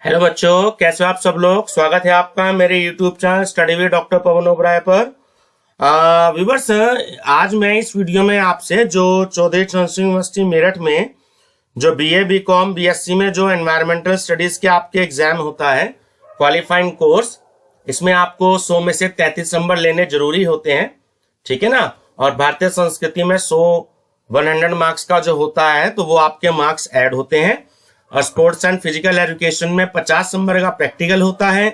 Hello बच्चों, कैसे हो आप सब लोग। स्वागत है आपका मेरे YouTube channel study with doctor Pawan Oberoi पर। व्यूअर्स, आज मैं इस वीडियो में आपसे जो चौधरी चरण सिंह यूनिवर्सिटी मेरठ में जो बीए बीकॉम बीएससी में जो एनवायरमेंटल स्टडीज के आपके एग्जाम होता है क्वालिफाइंग कोर्स, इसमें आपको 100 में से 33 नंबर लेने जरूरी होते हैं, ठीक है ना। और भारतीय संस्कृति में 100 मार्क्स का जो होता है तो वो आपके मार्क्स ऐड होते हैं। और स्पोर्ट्स एंड फिजिकल एजुकेशन में 50 नंबर का प्रैक्टिकल होता है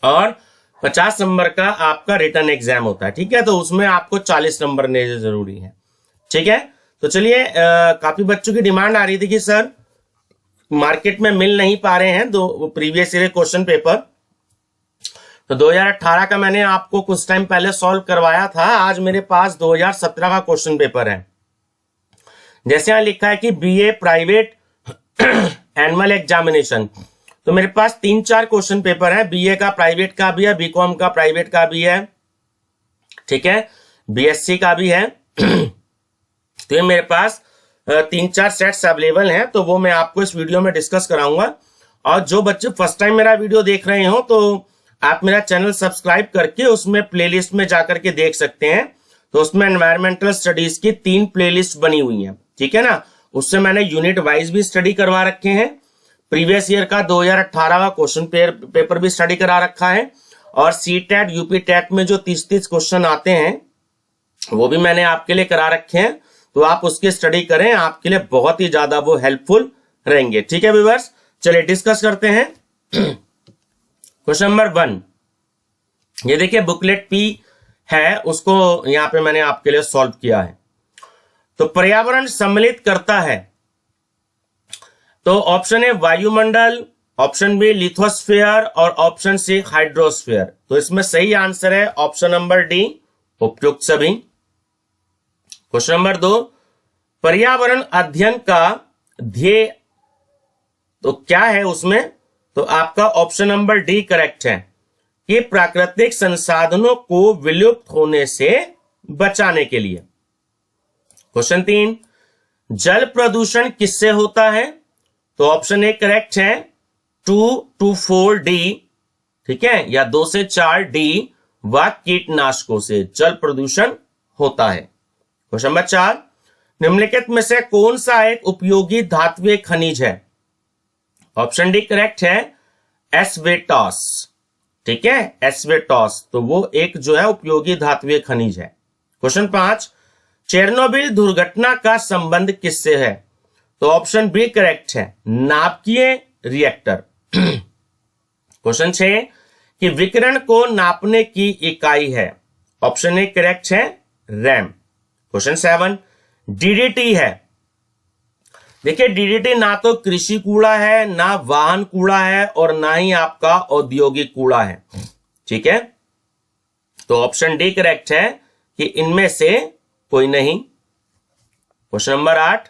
और 50 नंबर का आपका रिटन एग्जाम होता है, ठीक है। तो उसमें आपको 40 नंबर लेने जरूरी है, ठीक है। तो चलिए, काफी बच्चों की डिमांड आ रही थी कि सर मार्केट में मिल नहीं पा रहे हैं दो प्रीवियस ईयर क्वेश्चन पेपर। तो 2018 का मैंने आपको कुछ टाइम पहले सॉल्व करवाया था। आज मेरे पास 2017 का क्वेश्चन पेपर है। जैसे यहां लिखा है कि बीए प्राइवेट एनुअल एग्जामिनेशन, तो मेरे पास 3-4 क्वेश्चन पेपर है। बीए का प्राइवेट का भी है, बीकॉम का प्राइवेट का भी है, ठीक है, बीएससी का भी है। तो ये मेरे पास 3-4 सेट्स अवेलेबल हैं, तो वो मैं आपको इस वीडियो में डिस्कस कराऊंगा। और जो बच्चे फर्स्ट टाइम मेरा वीडियो देख रहे हो तो आप मेरा चैनल सब्सक्राइब करके उसमें प्लेलिस्ट में जाकर के देख सकते हैं। तो उसमें एनवायरमेंटल स्टडीज की 3 प्लेलिस्ट बनी हुई है, ठीक है ना। उससे मैंने यूनिट वाइज भी स्टडी करवा रखे हैं। प्रीवियस ईयर का 2018 का क्वेश्चन पेपर भी स्टडी करा रखा है। और सीटेट यूपी टेट में जो 30-30 क्वेश्चन आते हैं वो भी मैंने आपके लिए करा रखे हैं। तो आप उसकी स्टडी करें, आपके लिए बहुत ही ज्यादा वो हेल्पफुल रहेंगे, ठीक है व्यूअर्स। चलिए डिस्कस करते हैं। क्वेश्चन नंबर 1, ये देखिए बुकलेट पी है, उसको यहां पे मैंने आपके लिए सॉल्व किया है। तो पर्यावरण सम्मिलित करता है, तो ऑप्शन ए वायुमंडल, ऑप्शन बी लिथोस्फीयर और ऑप्शन सी हाइड्रोस्फीयर। तो इसमें सही आंसर है ऑप्शन नंबर डी, उपयुक्त सभी। क्वेश्चन नंबर 2, पर्यावरण अध्ययन का ध्येय तो क्या है उसमें, तो आपका ऑप्शन नंबर डी करेक्ट है कि प्राकृतिक संसाधनों को विलुप्त होने से बचाने के लिए। क्वेश्चन 3, जल प्रदूषण किससे होता है, तो ऑप्शन ए करेक्ट है 2 to 4 डी, ठीक है, या 2 से 4 डी व कीटनाशकों से जल प्रदूषण होता है। क्वेश्चन नंबर 4, निम्नलिखित में से कौन सा एक उपयोगी धात्विक खनिज है, ऑप्शन डी करेक्ट है एस्बेस्टॉस, ठीक है, एस्बेस्टॉस। तो वो एक जो है उपयोगी धात्विक खनिज है। क्वेश्चन 5, चेरनोबिल दुर्घटना का संबंध किससे है, तो ऑप्शन बी करेक्ट है नाभिकीय रिएक्टर। क्वेश्चन 6, कि विकिरण को नापने की इकाई है, ऑप्शन ए करेक्ट है रैम। क्वेश्चन 7, डीडीटी है। देखिए डीडीटी ना तो कृषि कूड़ा है, ना वाहन कूड़ा है और ना ही आपका औद्योगिक कूड़ा है, ठीक है। तो ऑप्शन डी करेक्ट है कि इनमें से कोई नहीं। क्वेश्चन नंबर 8,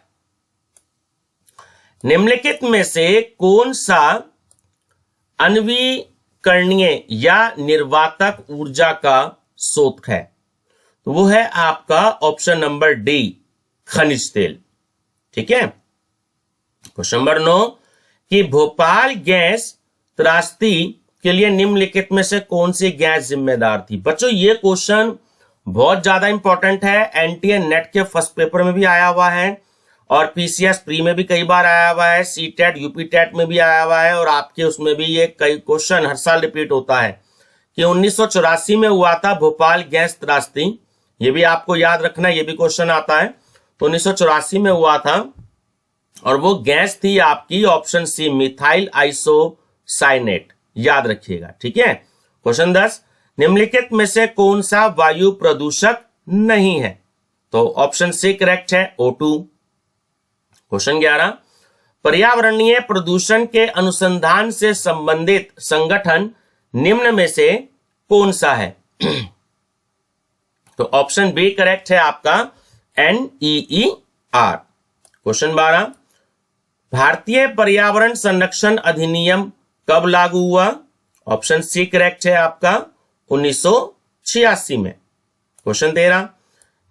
निम्नलिखित में से कौन सा अनवीकरणीय या निर्वातक ऊर्जा का स्रोत है, तो वो है आपका ऑप्शन नंबर डी खनिज तेल, ठीक है। क्वेश्चन नंबर 9, कि भोपाल गैस त्रासदी के लिए निम्नलिखित में से कौन सी गैस जिम्मेदार थी। बच्चों ये क्वेश्चन बहुत ज्यादा इंपॉर्टेंट है, एनटीए नेट के फर्स्ट पेपर में भी आया हुआ है और पीसीएस प्री में भी कई बार आया हुआ है, सीटेट यूपी टेट में भी आया हुआ है और आपके उसमें भी ये कई क्वेश्चन हर साल रिपीट होता है कि 1984 में हुआ था भोपाल गैस त्रासदी। ये भी आपको याद रखना, ये भी क्वेश्चन आता है। तो 1984 में हुआ था और वो गैस थी आपकी ऑप्शन सी मिथाइल आइसोसाइनेट, याद रखिएगा, ठीक है। क्वेश्चन 10, निम्नलिखित में से कौन सा वायु प्रदूषक नहीं है, तो ऑप्शन सी करेक्ट है O2। क्वेश्चन 11, पर्यावरणीय प्रदूषण के अनुसंधान से संबंधित संगठन निम्न में से कौन सा है, तो ऑप्शन बी करेक्ट है आपका NEER। क्वेश्चन 12, भारतीय पर्यावरण संरक्षण अधिनियम कब लागू हुआ, ऑप्शन सी करेक्ट है आपका 1986 में। क्वेश्चन 13,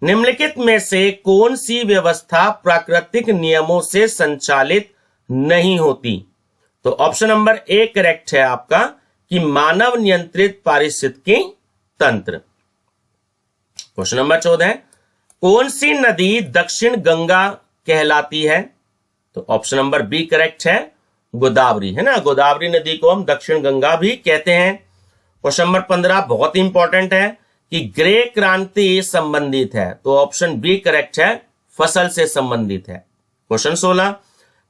निम्नलिखित में से कौन सी व्यवस्था प्राकृतिक नियमों से संचालित नहीं होती, तो ऑप्शन नंबर ए करेक्ट है आपका कि मानव नियंत्रित पारिस्थितिकी तंत्र। क्वेश्चन नंबर 14, कौन सी नदी दक्षिण गंगा कहलाती है? तो ऑप्शन नंबर बी करेक्ट है, गोदावरी, है ना। गोदावरी नदी को हम दक्षिण गंगा भी कहते हैं। क्वेश्चन नंबर 15 बहुत ही इंपॉर्टेंट है कि ग्रे क्रांति संबंधित है, तो ऑप्शन बी करेक्ट है, फसल से संबंधित है। क्वेश्चन 16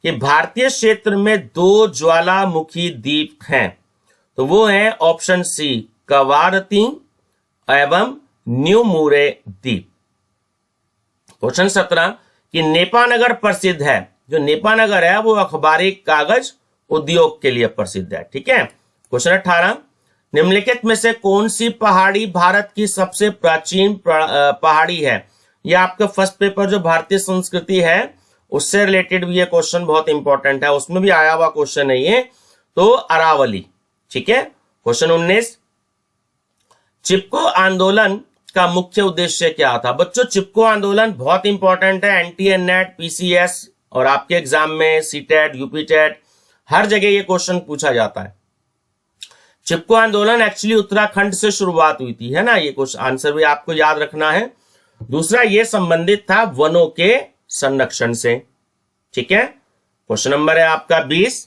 कि भारतीय क्षेत्र में 2 ज्वालामुखी द्वीप हैं, तो वो है ऑप्शन सी कवारती एवं न्यू मुरे द्वीप। क्वेश्चन 17 कि नेपानगर प्रसिद्ध है, जो नेपानगर है वो अखबारी कागज उद्योग के लिए प्रसिद्ध है, ठीक है। क्वेश्चन 18 निम्नलिखित में से कौन सी पहाड़ी भारत की सबसे प्राचीन पहाड़ी है? यह आपका फर्स्ट पेपर जो भारतीय संस्कृति है उससे रिलेटेड भी ये क्वेश्चन बहुत इंपॉर्टेंट है, उसमें भी आया हुआ क्वेश्चन है ये, तो अरावली, ठीक है। क्वेश्चन 19 चिपको आंदोलन का मुख्य उद्देश्य क्या था? बच्चों चिपको आंदोलन बहुत इंपॉर्टेंट है, एनटीए, नेट, पीसीएस और आपके एग्जाम में सीटेट, यूपीटेट हर जगह ये क्वेश्चन पूछा जाता है। चिपको आंदोलन एक्चुअली उत्तराखंड से शुरुआत हुई थी, है ना। ये क्वेश्चन आंसर भी आपको याद रखना है। दूसरा ये संबंधित था वनों के संरक्षण से, ठीक है। क्वेश्चन नंबर है आपका 20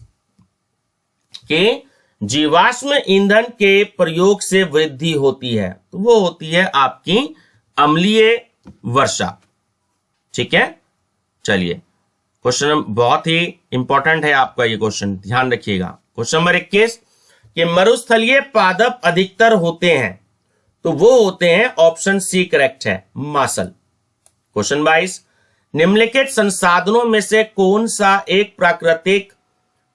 कि जीवाश्म ईंधन के प्रयोग से वृद्धि होती है, तो वो होती है आपकी अम्लीय वर्षा, ठीक है। चलिए क्वेश्चन बहुत ही इंपॉर्टेंट है आपका ये क्वेश्चन, ध्यान रखिएगा। क्वेश्चन नंबर 21 कि मरुस्थलीय पादप अधिकतर होते हैं, तो वो होते हैं ऑप्शन सी करेक्ट है, मासल। क्वेश्चन 22 निम्नलिखित संसाधनों में से कौन सा एक प्राकृतिक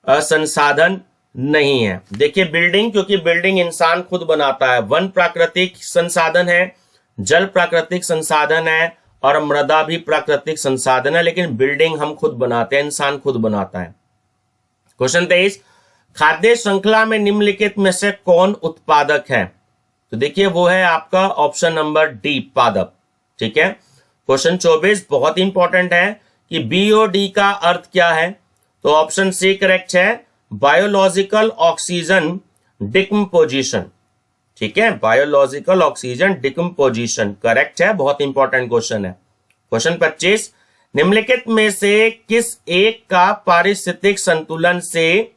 संसाधन नहीं है? देखिए बिल्डिंग, क्योंकि बिल्डिंग इंसान खुद बनाता है, वन प्राकृतिक संसाधन है, जल प्राकृतिक संसाधन है और मृदा भी प्राकृतिक संसाधन है, लेकिन बिल्डिंग हम खुद बनाते हैं, इंसान खुद बनाता है। क्वेश्चन 23 खाद्य श्रृंखला में निम्नलिखित में से कौन उत्पादक है? तो देखिए वो है आपका ऑप्शन नंबर डी पादप, ठीक है। क्वेश्चन 24 बहुत इंपॉर्टेंट है कि बीओडी का अर्थ क्या है? तो ऑप्शन सी करेक्ट है, बायोलॉजिकल ऑक्सीजन डिकम्पोजिशन, ठीक है। बायोलॉजिकल ऑक्सीजन डिकम्पोजिशन करेक्ट है, बहुत इंपॉर्टेंट क्वेश्चन है। क्वेश्चन 25 निम्नलिखित में से किस एक का पारिस्थितिक संतुलन से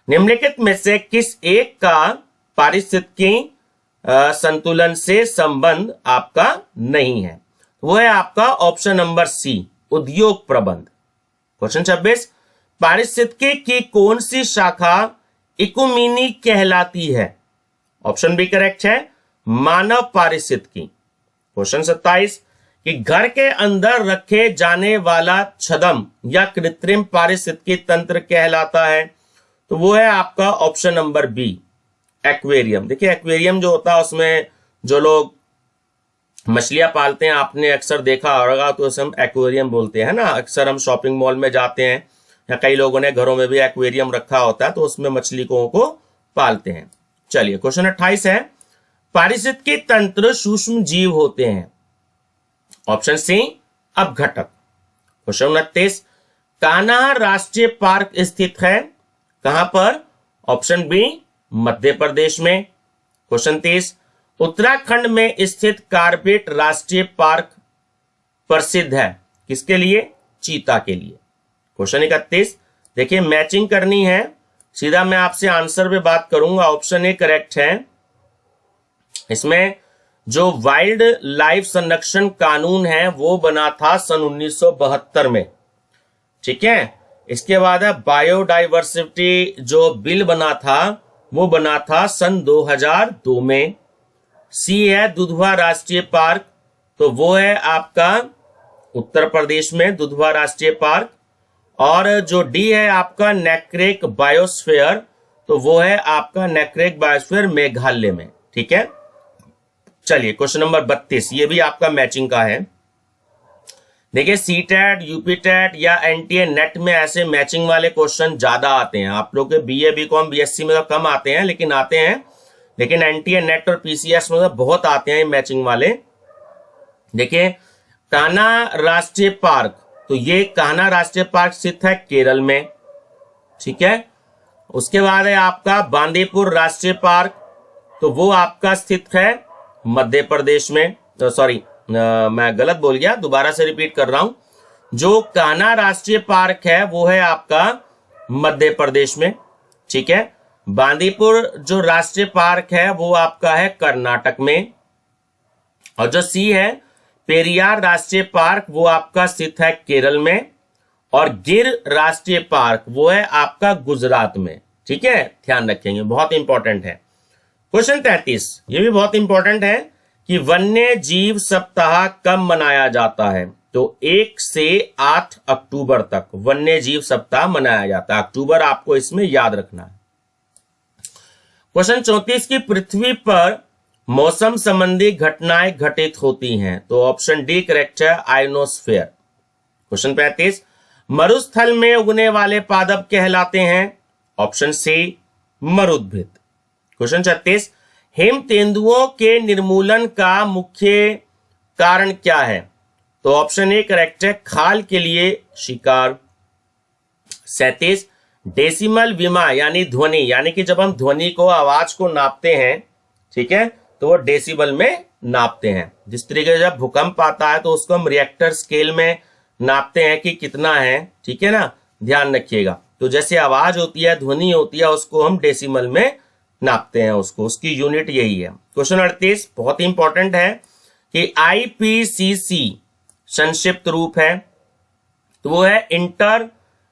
निम्नलिखित में से किस एक का पारिस्थितिकी संतुलन से संबंध आपका नहीं है? वो है आपका ऑप्शन नंबर सी उद्योग प्रबंध। क्वेश्चन 26 पारिस्थितिकी की कौन सी शाखा इकुमेनी कहलाती है? ऑप्शन बी करेक्ट है, मानव पारिस्थितिकी। क्वेश्चन 27 कि घर के अंदर रखे जाने वाला छद्म या कृत्रिम पारिस्थितिकी तंत्र कहलाता है? तो वो है आपका ऑप्शन नंबर बी एक्वेरियम। देखिए एक्वेरियम जो होता है उसमें जो लोग मछलियां पालते हैं, आपने अक्सर देखा होगा, तो उसे हम एक्वेरियम बोलते हैं ना। अक्सर हम शॉपिंग मॉल में जाते हैं या कई लोगों ने घरों में भी एक्वेरियम रखा होता है, तो उसमें मछली को पालते हैं। चलिए क्वेश्चन 28 है पारिस्थितिकी तंत्र सूक्ष्म जीव होते हैं? ऑप्शन सी अपघटक। क्वेश्चन 29 कान्हा राष्ट्रीय पार्क स्थित है कहां पर? ऑप्शन बी मध्य प्रदेश में। क्वेश्चन 30 उत्तराखंड में स्थित कार्बेट राष्ट्रीय पार्क प्रसिद्ध है किसके लिए? चीता के लिए। क्वेश्चन 31 देखिए मैचिंग करनी है, सीधा मैं आपसे आंसर पे बात करूंगा। ऑप्शन ए करेक्ट है। इसमें जो वाइल्ड लाइफ संरक्षण कानून है वो बना था सन 1972 में, ठीक है। इसके बाद है बायोडाइवर्सिटी जो बिल बना था वो बना था सन 2002 में। सी है दुधवा राष्ट्रीय पार्क, तो वो है आपका उत्तर प्रदेश में दुधवा राष्ट्रीय पार्क। और जो डी है आपका नेक्रेक बायोस्फीयर, तो वो है आपका नेक्रेक बायोस्फीयर मेघालय में, ठीक है। चलिए क्वेश्चन नंबर 32 ये भी आपका मैचिंग का है। देखिए सीटेट, यूपीटेट या एनटीए नेट में ऐसे मैचिंग वाले क्वेश्चन ज्यादा आते हैं। आप लोग के बीए, बीकॉम, बीएससी में तो कम आते हैं, लेकिन आते हैं। लेकिन एनटीए नेट और पीसीएस में तो बहुत आते हैं मैचिंग वाले। देखिए कान्हा राष्ट्रीय पार्क, तो ये कान्हा राष्ट्रीय पार्क स्थित है केरल में, ठीक है। उसके बाद है आपका बांदीपुर राष्ट्रीय पार्क, तो वो आपका स्थित है मध्य प्रदेश में। तो सॉरी, मैं गलत बोल गया, दोबारा से रिपीट कर रहा हूं। जो कान्हा राष्ट्रीय पार्क है वो है आपका मध्य प्रदेश में, ठीक है। बांदीपुर जो राष्ट्रीय पार्क है वो आपका है कर्नाटक में। और जो सी है पेरियार राष्ट्रीय पार्क, वो आपका स्थित है केरल में। और गिर राष्ट्रीय पार्क वो है आपका गुजरात में, ठीक है। ध्यान रखेंगे, बहुत इंपॉर्टेंट है। क्वेश्चन 33, ये भी बहुत इंपॉर्टेंट है कि वन्य जीव सप्ताह कब मनाया जाता है। तो 1 से 8 अक्टूबर तक वन्य जीव सप्ताह मनाया जाता है। अक्टूबर आपको इसमें याद रखना है। क्वेश्चन 34 की पृथ्वी पर मौसम संबंधी घटनाएं घटित होती हैं। तो ऑप्शन डी करेक्ट है, आयनोस्फीयर। क्वेश्चन 35, मरुस्थल में उगने वाले पादप कहलाते हैं। ऑप्शन सी मरुद्भिद। क्वेश्चन 36, हिम तेंदुओं के निर्मूलन का मुख्य कारण क्या है। तो ऑप्शन ए करेक्ट है, खाल के लिए शिकार। 37, डेसिमल विमा यानी ध्वनि, यानी कि जब हम ध्वनि को, आवाज को नापते हैं, ठीक है, तो वो डेसिबल में नापते हैं। जिस तरीके से जब भूकंप आता है तो उसको हम रिएक्टर स्केल में नापते हैं कि कितना है, ठीक है ना, ध्यान रखिएगा। तो जैसे आवाज होती है, ध्वनि होती है, उसको हम डेसिमल में नापते हैं, उसको, उसकी यूनिट यही है। क्वेश्चन 38 बहुत इंपॉर्टेंट है कि आईपीसीसी संक्षिप्त रूप है, तो वो है inter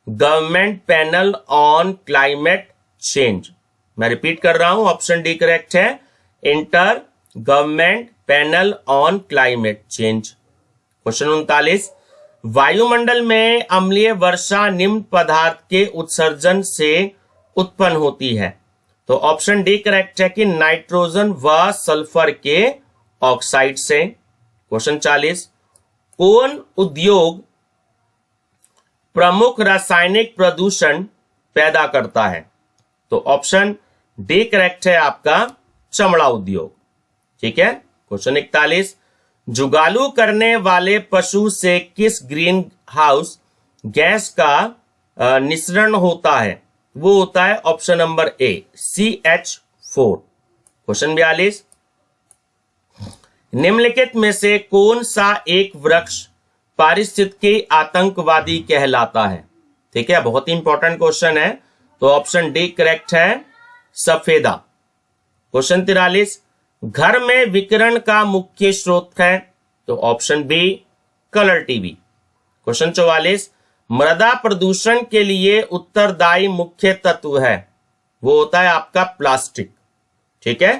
government panel on climate change. मैं रिपीट कर रहा हूं, ऑप्शन डी करेक्ट है, inter government panel on climate change. Question 39, वायुमंडल में अम्लीय वर्षा निम्न पदार्थ के उत्सर्जन से उत्पन्न होती है। तो ऑप्शन डी करेक्ट है कि नाइट्रोजन व सल्फर के ऑक्साइड से। क्वेश्चन 40, कौन उद्योग प्रमुख रासायनिक प्रदूषण पैदा करता है। तो ऑप्शन डी करेक्ट है आपका चमड़ा उद्योग, ठीक है। क्वेश्चन 41, जुगालू करने वाले पशु से किस ग्रीन हाउस गैस का निस्सरण होता है। वो होता है option number A, CH4। Question 42, निम्नलिखित में से कौन सा एक वृक्ष पारिस्थितिकी आतंकवादी कहलाता है। ठीक है, बहुत ही इंपॉर्टेंट क्वेश्चन है। तो ऑप्शन डी करेक्ट है, सफेदा। क्वेश्चन 43, घर में विकिरण का मुख्य स्रोत है। तो option B, colour TV. Question 44, मृदा प्रदूषण के लिए उत्तरदायी मुख्य तत्व है। वो होता है आपका प्लास्टिक, ठीक है।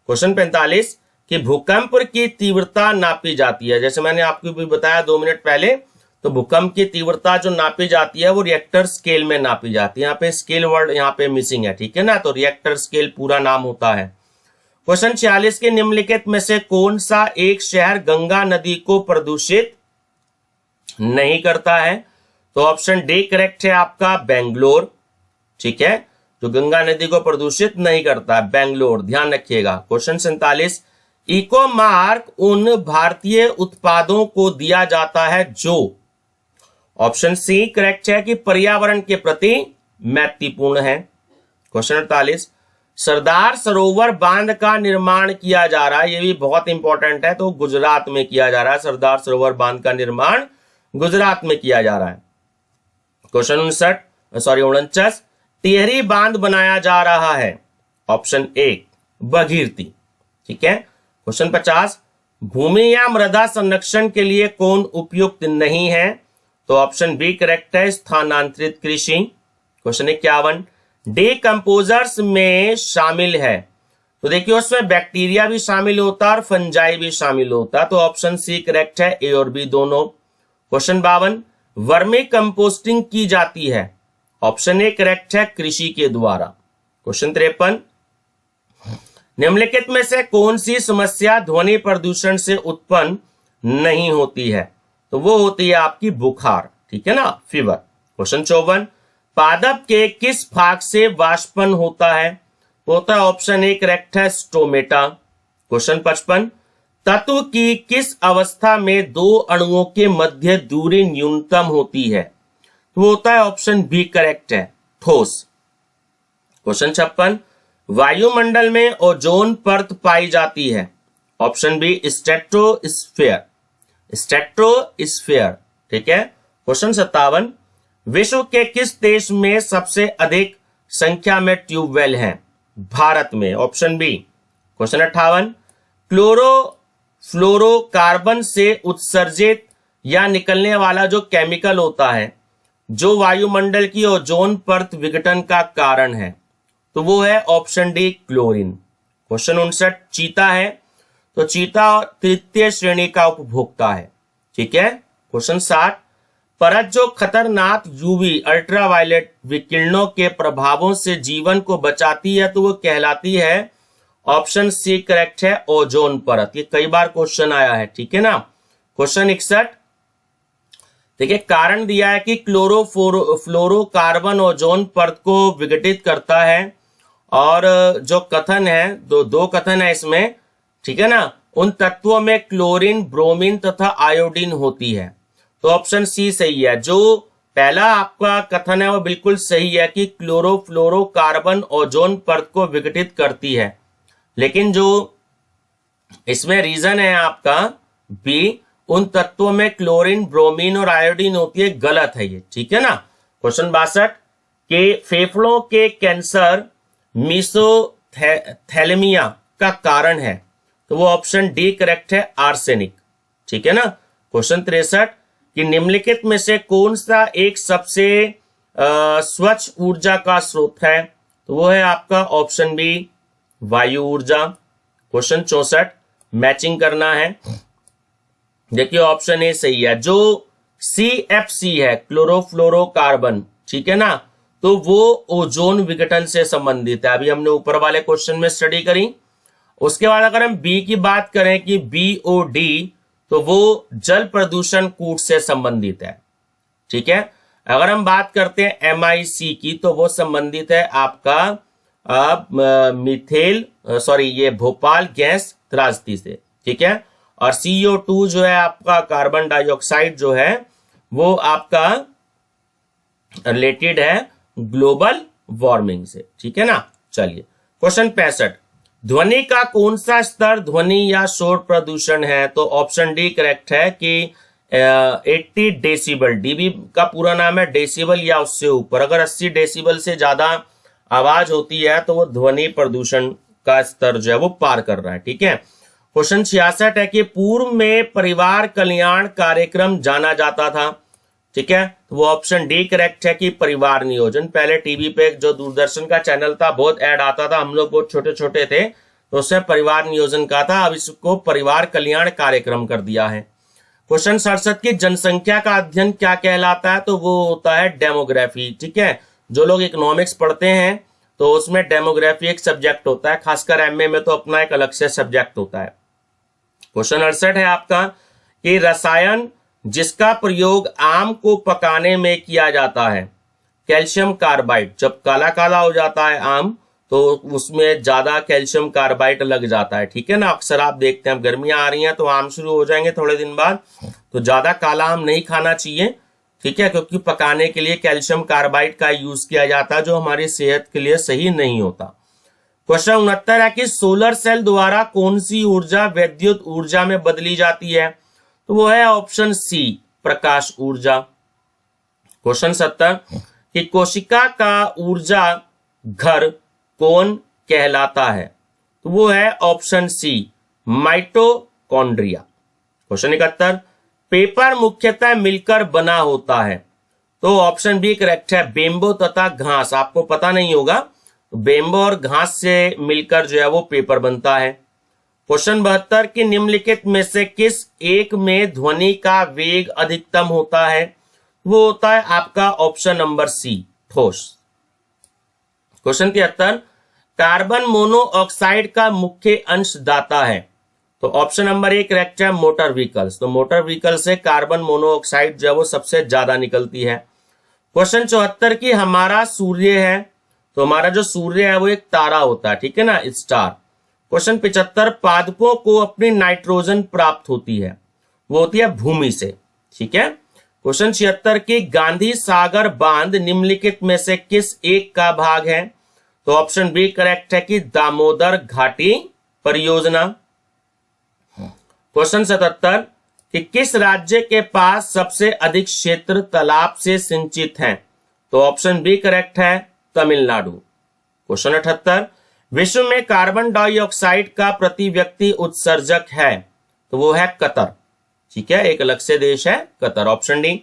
क्वेश्चन 45, कि भूकंप की तीव्रता नापी जाती है। जैसे मैंने आपको भी बताया 2 मिनट पहले, तो भूकंप की तीव्रता जो नापी जाती है वो रिएक्टर स्केल में नापी जाती है। यहाँ पे स्केल वर्ड यहाँ पे मिसिंग है, ठीक है ना, तो रिएक्टर स्केल पूरा नाम होता है। क्वेश्चन 46, के निम्नलिखित में से कौन सा एक शहर गंगा नदी को प्रदूषित नहीं करता है। तो ऑप्शन डी करेक्ट है आपका, बेंगलोर, ठीक है, जो गंगा नदी को प्रदूषित नहीं करता है, बेंगलोर, ध्यान रखिएगा। क्वेश्चन 47, इको मार्क उन भारतीय उत्पादों को दिया जाता है जो, ऑप्शन सी करेक्ट है कि पर्यावरण के प्रति मैत्रीपूर्ण है। क्वेश्चन 48, सरदार सरोवर बांध का निर्माण किया जा रहा है, ये भी बहुत इंपॉर्टेंट है, तो गुजरात में किया जा रहा है। सरदार सरोवर बांध का निर्माण गुजरात में किया जा रहा है। क्वेश्चन 49, टिहरी बांध बनाया जा रहा है। ऑप्शन ए, भगीरथी, ठीक है। क्वेश्चन 50, भूमि या मृदा संरक्षण के लिए कौन उपयुक्त नहीं है। तो ऑप्शन बी करेक्ट है, स्थानांतरित कृषि। क्वेश्चन 51, डिकम्पोजर्स में शामिल है। तो देखिए उसमें बैक्टीरिया भी शामिल होता है और फंजाई भी शामिल होता है, तो ऑप्शन सी करेक्ट है, ए और बी दोनों। क्वेश्चन 52, वर्मी कंपोस्टिंग की जाती है। ऑप्शन ए करेक्ट है, कृषि के द्वारा। क्वेश्चन 53, निम्नलिखित में से कौन सी समस्या ध्वनि प्रदूषण से उत्पन्न नहीं होती है। तो वो होती है आपकी बुखार, ठीक है ना, फीवर। क्वेश्चन 54, पादप के किस भाग से वाष्पन होता है? तो होता है ऑप्शन ए करेक्ट है स्टोमेटा। क्वेश्चन 55, तत्व की किस अवस्था में दो अणुओं के मध्य दूरी न्यूनतम होती है? तो होता है ऑप्शन बी करेक्ट है ठोस। क्वेश्चन 56, वायुमंडल में ओजोन परत पाई जाती है? ऑप्शन बी स्ट्रेटोस्फीयर, स्ट्रेटोस्फीयर, ठीक है। क्वेश्चन 57, विश्व के किस देश में सबसे अधिक संख्या में ट्यूबवेल हैं? भारत में, ऑप्शन बी। क्वेश्चन 58, क्लोरोफ्लोरोकार्बन से उत्सर्जित या निकलने वाला जो केमिकल होता है जो वायुमंडल की ओजोन परत विघटन का कारण है, तो वो है ऑप्शन डी क्लोरीन। क्वेश्चन 59, चीता है तो चीता तृतीय श्रेणी का उपभोक्ता है, ठीक है। क्वेश्चन 60, परत जो खतरनाक यूवी अल्ट्रावायलेट विकिरणों के प्रभावों से जीवन को बचाती है तो वो कहलाती है, ऑप्शन सी करेक्ट है ओजोन परत। ये कई बार क्वेश्चन आया है, ठीक है ना। क्वेश्चन 61, देखिए कारण दिया है कि क्लोरोफ्लोरोकार्बन ओजोन परत को विघटित करता है, और जो कथन है दो कथन है इसमें, ठीक है ना, उन तत्वों में क्लोरीन, ब्रोमीन तथा आयोडीन होती है, तो ऑप्शन सी सही है। जो पहला आपका कथन है वो बिल्कुल सही है कि क्लोरोफ्लोरोकार्बन ओजोन परत को विघटित करती है, लेकिन जो इसमें रीजन है आपका बी, उन तत्वों में क्लोरीन, ब्रोमीन और आयोडीन होती है, गलत है ये, ठीक है ना। क्वेश्चन 62, के फेफड़ों के कैंसर मीसोथैलेमिया का कारण है, तो वो ऑप्शन डी करेक्ट है आर्सेनिक, ठीक है ना। क्वेश्चन 63, कि निम्नलिखित में से कौन सा एक सबसे स्वच्छ ऊर्जा का स्रोत है? तो वो है आपका ऑप्शन बी वायु ऊर्जा। क्वेश्चन 64, मैचिंग करना है, देखिए ऑप्शन ए सही है। जो CFC है क्लोरोफ्लोरोकार्बन, ठीक है ना, तो वो ओजोन विघटन से संबंधित है, अभी हमने ऊपर वाले क्वेश्चन में स्टडी करी। उसके बाद अगर हम बी की बात करें कि BOD, तो वो जल प्रदूषण कूट से संबंधित है, ठीक है। अगर हम बात करते हैं MIC की, तो वो संबंधित है आपका ये भोपाल गैस त्रासदी से, ठीक है। और CO2 जो है आपका कार्बन डाइऑक्साइड जो है वो आपका रिलेटेड है ग्लोबल वार्मिंग से, ठीक है ना। चलिए क्वेश्चन 65, ध्वनि का कौन सा स्तर ध्वनि या शोर प्रदूषण है? तो ऑप्शन डी करेक्ट है कि 80 डेसिबल। डीबी का पूरा नाम है डेसिबल या उससे ऊपर। अगर 80 डेसिबल से ज्यादा आवाज होती है तो वो ध्वनि प्रदूषण का स्तर जो है वो पार कर रहा है, ठीक है। क्वेश्चन 66 है कि पूर्व में परिवार कल्याण कार्यक्रम जाना जाता था, ठीक है, तो वो ऑप्शन डी करेक्ट है कि परिवार नियोजन। पहले टीवी पे जो दूरदर्शन का चैनल था बहुत ऐड आता था, हम लोग बहुत छोटे छोटे थे, तो उससे परिवार नियोजन का था, अब इसको परिवार कल्याण कार्यक्रम कर दिया है। क्वेश्चन 67 की जनसंख्या का अध्ययन क्या कहलाता है? तो वो होता है डेमोग्राफी, ठीक है। जो लोग इकोनॉमिक्स पढ़ते हैं तो उसमें डेमोग्राफी एक सब्जेक्ट होता है, खासकर एमए में तो अपना एक अलग से सब्जेक्ट होता है। क्वेश्चन 68 है आपका कि रसायन जिसका प्रयोग आम को पकाने में किया जाता है, कैल्शियम कार्बाइड। जब काला काला हो जाता है आम तो उसमें ज्यादा कैल्शियम कार्बाइड लग जाता है, ठीक है ना। अक्सर आप देखते हैं गर्मियां आ रही हैं तो आम शुरू हो जाएंगे थोड़े दिन बाद, तो ज्यादा काला आम नहीं खाना चाहिए, ठीक है, क्योंकि पकाने के लिए कैल्शियम कार्बाइड का यूज किया जाता है जो हमारी सेहत के लिए सही नहीं होता। क्वेश्चन 69 है कि सोलर सेल द्वारा कौन सी ऊर्जा विद्युत ऊर्जा में बदली जाती है? तो वो है ऑप्शन सी प्रकाश ऊर्जा। क्वेश्चन 70 कि कोशिका का ऊर्जा घर कौन कहलाता है? तो वो है option C mitochondria. Question 71 paper मुख्यतः मिलकर बना होता है? तो ऑप्शन बी करेक्ट है बेम्बो तथा घास। आपको पता नहीं होगा, बेम्बो और घास से मिलकर जो है वो पेपर बनता है। क्वेश्चन 72 कि निम्नलिखित में से किस एक में ध्वनि का वेग अधिकतम होता है? वो होता है आपका ऑप्शन नंबर सी ठोस। क्वेश्चन 73 कार्बन मोनोऑक्साइड का मुख्य अंश दाता है? तो ऑप्शन नंबर 1 करेक्ट है मोटर व्हीकल्स। तो मोटर व्हीकल से कार्बन मोनोऑक्साइड जो है वो सबसे ज्यादा निकलती है। क्वेश्चन 74 की हमारा सूर्य है, तो हमारा जो सूर्य है वो एक तारा होता है, ठीक है ना, स्टार। क्वेश्चन 75 पादपों को अपनी नाइट्रोजन प्राप्त होती है, वो होती है भूमि से, ठीक है। क्वेश्चन 76 की गांधी सागर बांध निम्नलिखित में से किस एक का भाग है? तो ऑप्शन बी करेक्ट है कि दामोदर घाटी परियोजना। क्वेश्चन 77 कि किस राज्य के पास सबसे अधिक क्षेत्र तालाब से सिंचित है? तो ऑप्शन बी करेक्ट है तमिलनाडु। क्वेश्चन 78 विश्व में कार्बन डाइऑक्साइड का प्रति व्यक्ति उत्सर्जक है? तो वो है कतर, ठीक है, एक अलग से देश है कतर, ऑप्शन डी।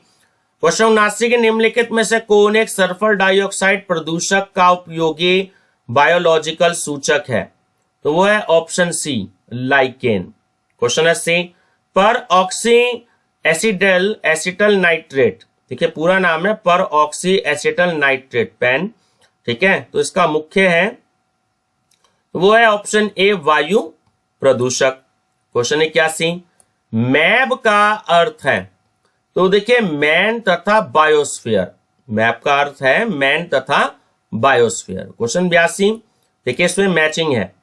क्वेश्चन 79 के निम्नलिखित में से कौन एक सल्फर डाइऑक्साइड प्रदूषक का उपयोगी बायोलॉजिकल सूचक है? तो वो है ऑप्शन सी लाइकेन। क्वेश्चन 80 पर ऑक्सी एसिडल एसिटल नाइट्रेट, ठीक है, पूरा नाम है पर ऑक्सी एसिटल नाइट्रेट पैन, ठीक है, तो इसका मुख्य है वो है ऑप्शन ए वायु प्रदूषक। क्वेश्चन 81 मैब का अर्थ है? तो देखिए मैन तथा बायोस्फीयर, मैप का अर्थ है मैन तथा बायोस्फीयर। क्वेश्चन 82 देखिए इसमें मैचिंग है,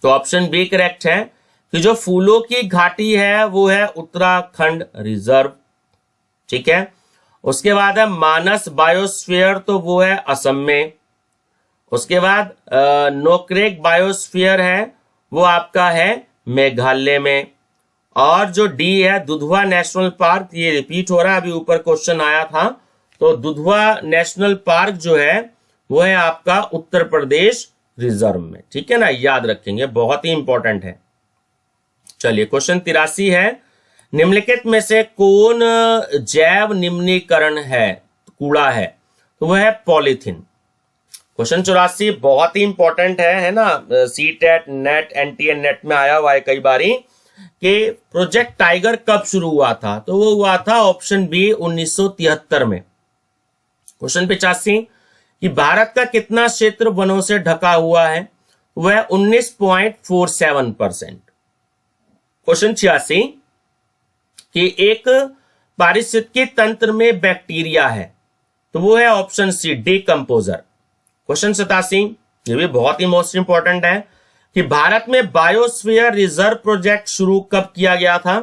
तो ऑप्शन बी करेक्ट है कि जो फूलों की घाटी है वो है उत्तराखंड रिजर्व, ठीक है। उसके बाद है मानस बायोस्फीयर, तो वो है असम में। उसके बाद नोक्रेक बायोस्फीयर है वो आपका है मेघालय में। और जो डी है दुधवा नेशनल पार्क, ये रिपीट हो रहा है, अभी ऊपर क्वेश्चन आया था, तो दुधवा नेशनल पार्क जो है वो है आपका उत्तर प्रदेश रिजर्व में, ठीक है ना, याद रखेंगे, बहुत ही इंपॉर्टेंट है। चलिए क्वेश्चन 83 है निम्नलिखित में से कौन जैव निम्नीकरण है कूड़ा है? तो वह है पॉलीथीन। क्वेश्चन 84 बहुत ही इंपॉर्टेंट है ना, सीटेट नेट एनटीए नेट में आया हुआ है कई बारी कि प्रोजेक्ट टाइगर कब शुरू हुआ था? तो वो हुआ था ऑप्शन बी 1973 में। क्वेश्चन 85 कि भारत का कितना क्षेत्र वनों से ढका हुआ है? वह 19.47%। क्वेश्चन 86 कि एक पारिस्थितिकी तंत्र में बैक्टीरिया है, तो वो है ऑप्शन सी डीकंपोजर। क्वेश्चन 87 ये भी बहुत ही मोस्ट इंपॉर्टेंट है कि भारत में बायोस्फीयर रिजर्व प्रोजेक्ट शुरू कब किया गया था?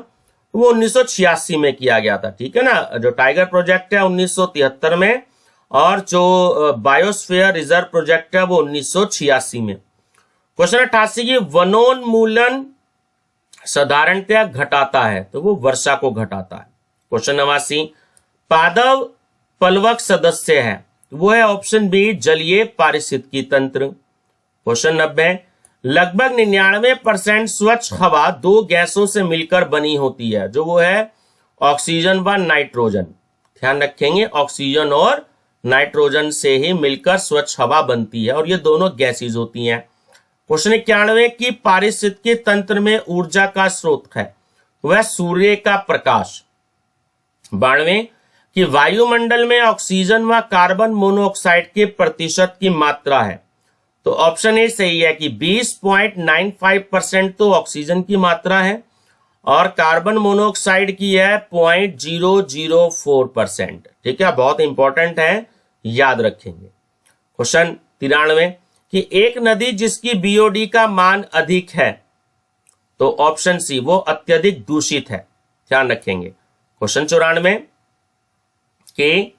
वो 1986 में किया गया था, ठीक है ना। जो टाइगर प्रोजेक्ट है 1973 में और जो बायोस्फीयर रिजर्व प्रोजेक्ट है वो 1986 में। क्वेश्चन 88 की वनोन्मूलन साधारणतया घटाता है, तो वो वर्षा को घटाता है। क्वेश्चन 89 पादव पलवक सदस्य है, वो है ऑप्शन बी जलीय पारिस्थितिकी तंत्र। क्वेश्चन 90 लगभग 99% स्वच्छ हवा दो गैसों से मिलकर बनी होती है, जो वो है ऑक्सीजन व नाइट्रोजन। ध्यान रखेंगे ऑक्सीजन और नाइट्रोजन से ही मिलकर स्वच्छ हवा बनती है और ये दोनों गैसेज होती हैं। क्वेश्चन 91 की पारिस्थितिकी तंत्र में ऊर्जा का स्रोत है, वह सूर्य का प्रकाश। 92 कि वायुमंडल में ऑक्सीजन व कार्बन मोनोऑक्साइड के प्रतिशत की मात्रा है, तो ऑप्शन ए सही है कि 20.95% तो ऑक्सीजन की मात्रा है और कार्बन मोनोऑक्साइड की है 0.004%, ठीक है, बहुत इंपॉर्टेंट है, याद रखेंगे। क्वेश्चन 93 कि एक नदी जिसकी बीओडी का मान अधिक है, तो ऑप्शन सी वो अत्यधिक दूषित है, ध्यान रखेंगे। क्वेश्चन 94 कि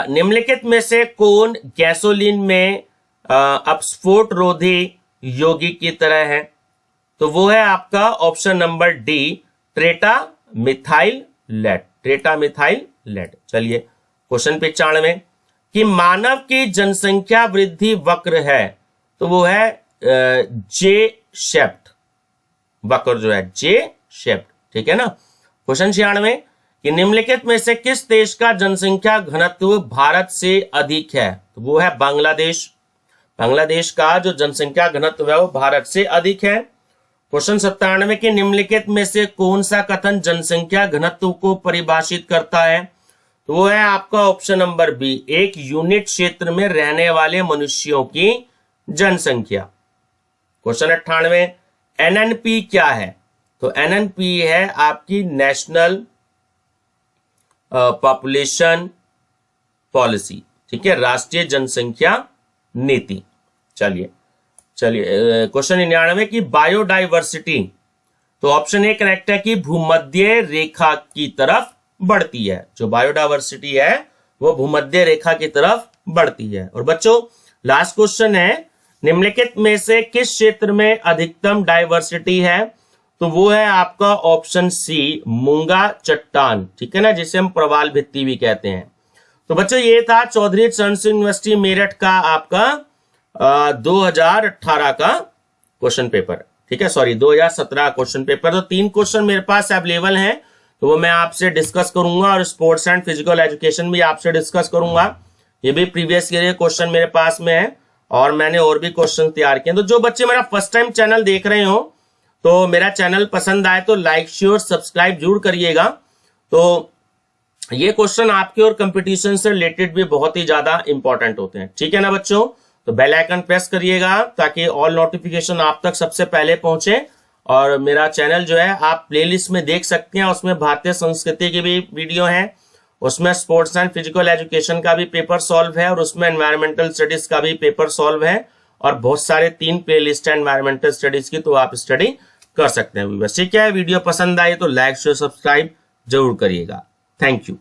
निम्नलिखित में से कौन गैसोलीन में अपस्फोट रोधी यौगिक की तरह है? तो वो है आपका option number D tetra methyl lead, tetra methyl lead. चलिए क्वेश्चन 95 कि मानव की जनसंख्या वृद्धि वक्र है, तो वो है जे शेप्ड वक्र, जो है जे शेप्ड, ठीक है ना। क्वेश्चन 96 कि निम्नलिखित में से किस देश का जनसंख्या घनत्व भारत से अधिक है? तो वो है बांग्लादेश। बांग्लादेश का जो जनसंख्या घनत्व है वो भारत से अधिक है। क्वेश्चन 97 के निम्नलिखित में से कौन सा कथन जनसंख्या घनत्व को परिभाषित करता है? तो वो है आपका ऑप्शन नंबर बी एक यूनिट क्षेत्र में रहने वाले मनुष्यों की जनसंख्या। क्वेश्चन 98 एनएनपी क्या है? तो एनएनपी है आपकी नेशनल पॉपुलेशन पॉलिसी, ठीक है, राष्ट्रीय जनसंख्या नीति। चलिए क्वेश्चन 99 की बायोडाइवर्सिटी, तो ऑप्शन ए करेक्ट है कि भूमध्य रेखा की तरफ बढ़ती है। जो बायोडाइवर्सिटी है वो भूमध्य रेखा की तरफ बढ़ती है। और बच्चों लास्ट क्वेश्चन है, निम्नलिखित में से किस क्षेत्र में अधिकतम डाइवर्सिटी है? तो वो है आपका ऑप्शन सी, मूंगा चट्टान, ठीक है ना, जिसे हम प्रवाल भित्ति भी कहते हैं। तो बच्चों ये था चौधरी चरण सिंह यूनिवर्सिटी मेरठ का आपका 2018 का क्वेश्चन पेपर, ठीक है, सॉरी 2017 क्वेश्चन पेपर। तो 3 क्वेश्चन मेरे पास अवेलेबल हैं, तो वो मैं आपसे डिस्कस करूंगा, और स्पोर्ट्स एंड फिजिकल एजुकेशन भी आपसे डिस्कस करूंगा। ये भी प्रीवियस ईयर क्वेश्चन मेरे पास में है, और मैंने और भी क्वेश्चन तैयार किए। तो जो बच्चे मेरा फर्स्ट टाइम चैनल देख रहे हो, तो मेरा चैनल पसंद आए तो लाइक शेयर सब्सक्राइब जरूर करिएगा। तो ये क्वेश्चन आपके और कंपटीशन से रिलेटेड भी बहुत ही ज्यादा इंपॉर्टेंट होते हैं, ठीक है ना बच्चों। तो बेल आइकन प्रेस करिएगा ताकि ऑल नोटिफिकेशन आप तक सबसे पहले पहुंचे। और मेरा चैनल जो है आप प्लेलिस्ट में देख सकते हैं, उसमें भारतीय संस्कृति की भी वीडियो है, उसमें स्पोर्ट्स एंड फिजिकल एजुकेशन का भी पेपर सॉल्व है, और उसमें एनवायरमेंटल स्टडीज का भी पेपर सॉल्व है, और बहुत सारे 3 प्लेलिस्ट है एनवायरमेंटल स्टडीज की, तो आप स्टडी कर सकते हैं। ठीक है, वीडियो पसंद आए तो लाइक शेयर सब्सक्राइब जरूर करिएगा। Thank you.